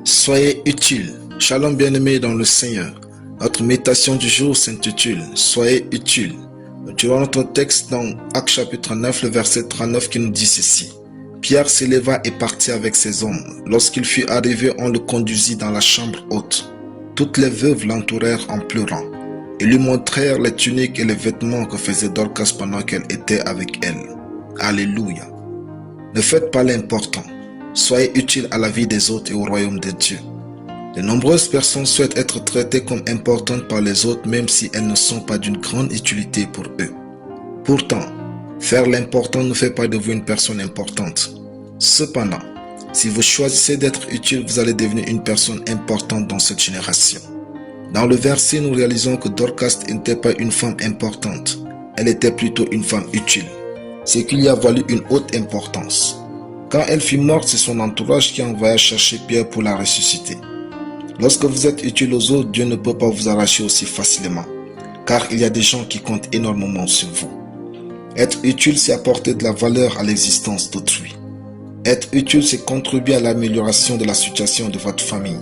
Soyez utiles. Shalom bien-aimés dans le Seigneur. Notre méditation du jour s'intitule « Soyez utiles ». Nous tirons notre texte dans Actes chapitre 9, le verset 39 qui nous dit ceci. Pierre s'éleva et partit avec ses hommes. Lorsqu'il fut arrivé, on le conduisit dans la chambre haute. Toutes les veuves l'entourèrent en pleurant. Ils lui montrèrent les tuniques et les vêtements que faisait Dorcas pendant qu'elle était avec elle. Alléluia. Ne faites pas l'important. Soyez utiles à la vie des autres et au royaume de Dieu. De nombreuses personnes souhaitent être traitées comme importantes par les autres même si elles ne sont pas d'une grande utilité pour eux. Pourtant, faire l'important ne fait pas de vous une personne importante. Cependant, si vous choisissez d'être utile, vous allez devenir une personne importante dans cette génération. Dans le verset, nous réalisons que Dorcas n'était pas une femme importante. Elle était plutôt une femme utile. Ce qui lui a valu une haute importance. Quand elle fut morte, c'est son entourage qui envoya chercher Pierre pour la ressusciter. Lorsque vous êtes utile aux autres, Dieu ne peut pas vous arracher aussi facilement, car il y a des gens qui comptent énormément sur vous. Être utile, c'est apporter de la valeur à l'existence d'autrui. Être utile, c'est contribuer à l'amélioration de la situation de votre famille.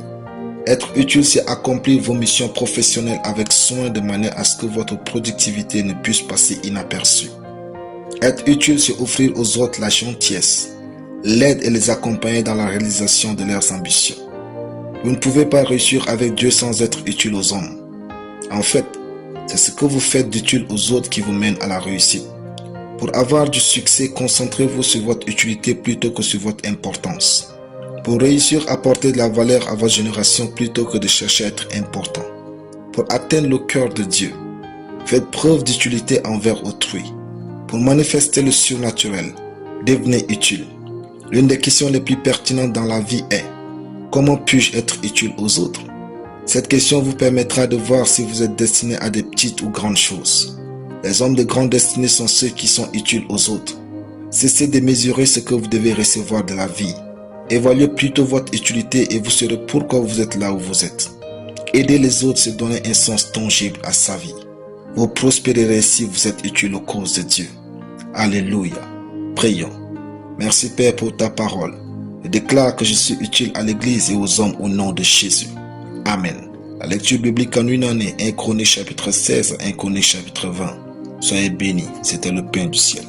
Être utile, c'est accomplir vos missions professionnelles avec soin de manière à ce que votre productivité ne puisse passer inaperçue. Être utile, c'est offrir aux autres la gentillesse, l'aide et les accompagner dans la réalisation de leurs ambitions. Vous ne pouvez pas réussir avec Dieu sans être utile aux hommes. En fait, c'est ce que vous faites d'utile aux autres qui vous mène à la réussite. Pour avoir du succès, concentrez-vous sur votre utilité plutôt que sur votre importance. Pour réussir, apportez de la valeur à votre génération plutôt que de chercher à être important. Pour atteindre le cœur de Dieu, faites preuve d'utilité envers autrui. Pour manifester le surnaturel, devenez utile. L'une des questions les plus pertinentes dans la vie est « Comment puis-je être utile aux autres ?» Cette question vous permettra de voir si vous êtes destiné à des petites ou grandes choses. Les hommes de grande destinée sont ceux qui sont utiles aux autres. Cessez de mesurer ce que vous devez recevoir de la vie. Évaluez plutôt votre utilité et vous saurez pourquoi vous êtes là où vous êtes. Aider les autres, c'est donner un sens tangible à sa vie. Vous prospérerez si vous êtes utile aux causes de Dieu. Alléluia. Prions. Merci Père pour ta parole. Je déclare que je suis utile à l'Église et aux hommes au nom de Jésus. Amen. La lecture biblique en une année, 1 Chronique chapitre 16, 1 Chronique chapitre 20. Soyez bénis, c'était le pain du ciel.